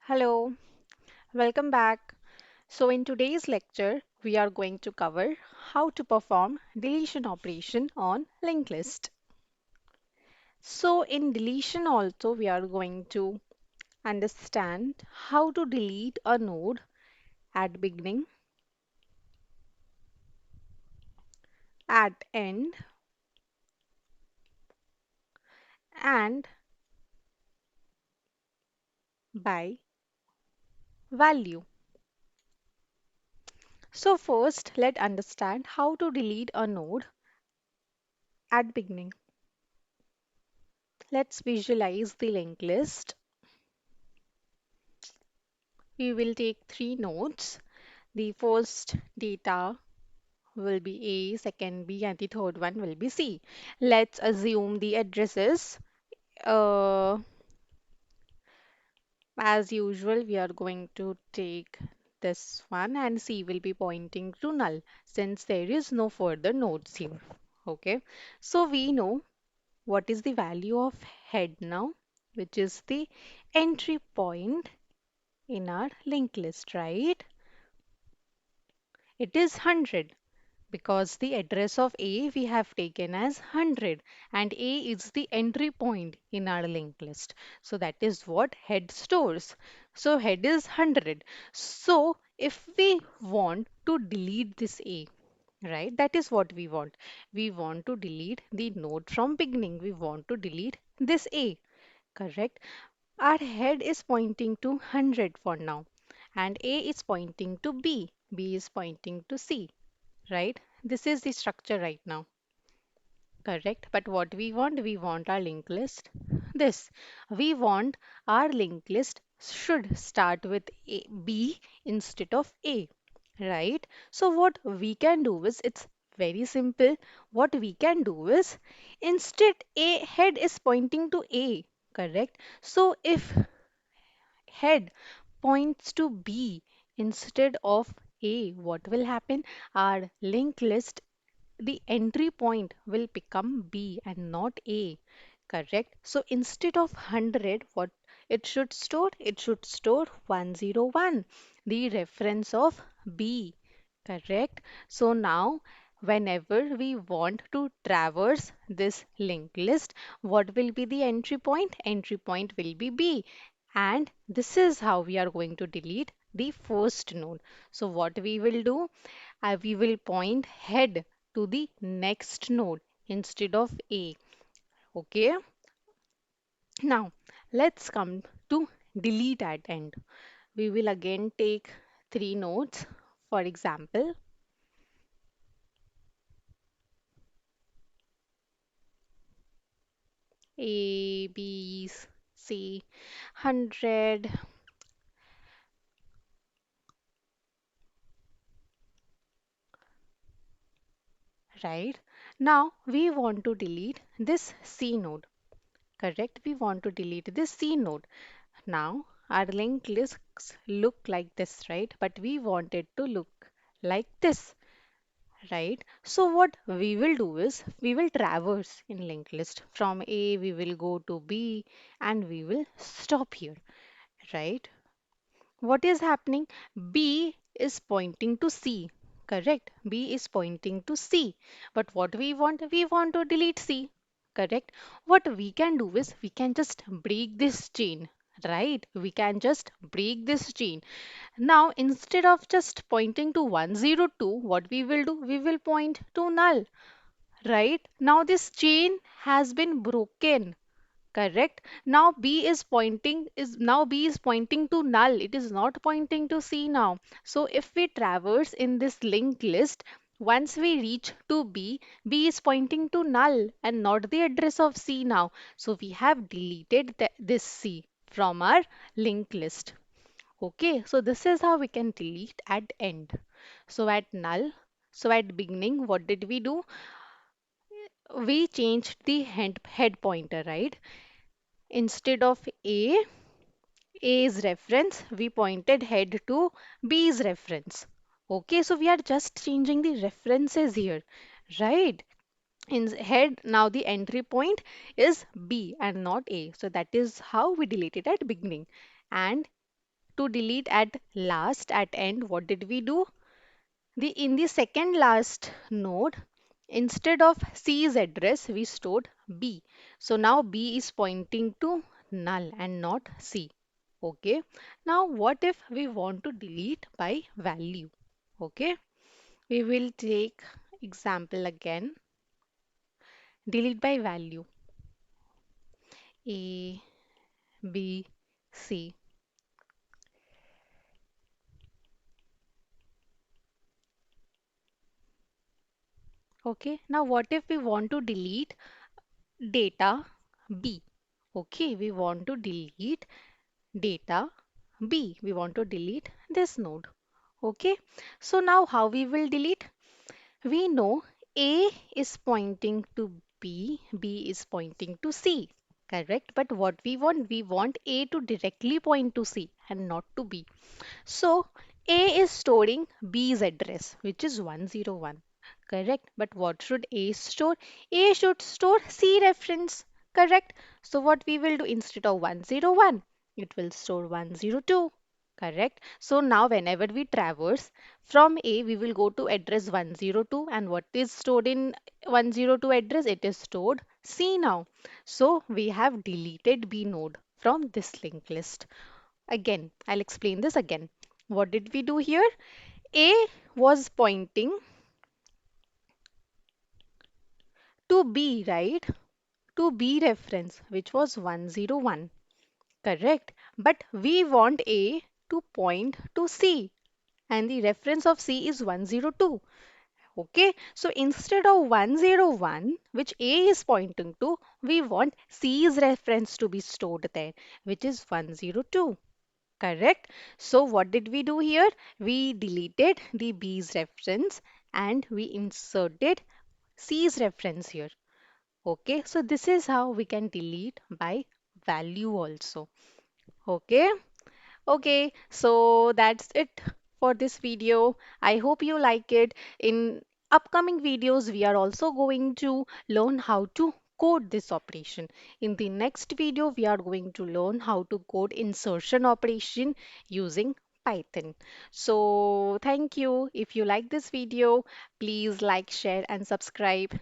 Hello, welcome back. So in today's lecture, we are going to cover how to perform deletion operation on linked list. So in deletion also, we are going to understand how to delete a node at beginning, at end, and by value. So first, let's understand how to delete a node at beginning. Let's visualize the linked list. We will take three nodes. The first data will be A, second B, and the third one will be C. Let's assume the addresses. Uh, as usual, we are going to take this one, and C will be pointing to null since there is no further nodes here. Okay, so we know what is the value of head now, which is the entry point in our linked list, right? It is 100. Because the address of A we have taken as 100 and A is the entry point in our linked list. So that is what head stores. So head is 100. So if we want to delete this A, right, that is what we want. We want to delete the node from beginning. We want to delete this A, correct? Our head is pointing to 100 for now and A is pointing to B. B is pointing to C, right? This is the structure right now, correct? But what we want our linked list. This, we want our linked list should start with B instead of A, right? So what we can do is, it's very simple. What we can do is, instead A head is pointing to A, correct? So if head points to B instead of A, what will happen? Our linked list, the entry point will become B and not A, correct? So instead of 100, what it should store? It should store 101, the reference of B, correct? So now whenever we want to traverse this linked list, what will be the entry point? Entry point will be B. And this is how we are going to delete the first node. So what we will do? We will point head to the next node instead of A. Okay. Now let's come to delete at end. We will again take three nodes. For example, A, B, C, 100, right? Now we want to delete this C node, correct? We want to delete this C node. Now our linked lists look like this, right? But we want it to look like this, right? So what we will do is, we will traverse in linked list. From A we will go to B and we will stop here, right? What is happening? B is pointing to C, correct? B is pointing to C. But what we want? We want to delete C, correct? What we can do is, we can just break this chain, right? We can just break this chain. Now, instead of just pointing to 102, what we will do? We will point to null, right? Now, this chain has been broken. Correct. Now B is pointing to null. It is not pointing to C now. So if we traverse in this linked list, once we reach to B, B is pointing to null and not the address of C now. So we have deleted this C from our linked list. Okay, so this is how we can delete at end. So at null, so at beginning, what did we do? We changed the head pointer, right? Instead of A's reference, we pointed head to B's reference. Okay, so we are just changing the references here, right? In head, now the entry point is B and not A. So that is how we delete it at beginning. And to delete at last, at end, what did we do? In the second last node, instead of C's address, we stored B. So now B is pointing to null and not C. Okay. Now what if we want to delete by value? Okay. We will take example again. Delete by value. A, B, C. Okay. Now what if we want to delete data B? Okay. We want to delete data B. We want to delete this node. Okay. So now how we will delete? We know A is pointing to B, B is pointing to C. Correct. But what we want A to directly point to C and not to B. So A is storing B's address, which is 101. Correct. But what should A store? A should store C reference. Correct. So what we will do instead of 101, it will store 102. Correct. So now whenever we traverse from A, we will go to address 102, and what is stored in 102 address? It is stored C now. So we have deleted B node from this linked list. Again, I'll explain this again. What did we do here? A was pointing to B, right? To B reference, which was 101. Correct. But we want A to point to C, and the reference of C is 102. Okay, so instead of 101, which A is pointing to, we want C's reference to be stored there, which is 102. Correct. So what did we do here? We deleted the B's reference and we inserted C's reference here. Okay, so this is how we can delete by value also. Okay. Okay, so that's it for this video. I hope you like it. In upcoming videos, we are also going to learn how to code this operation. In the next video, we are going to learn how to code insertion operation using Python. So thank you. If you like this video, please like, share and subscribe.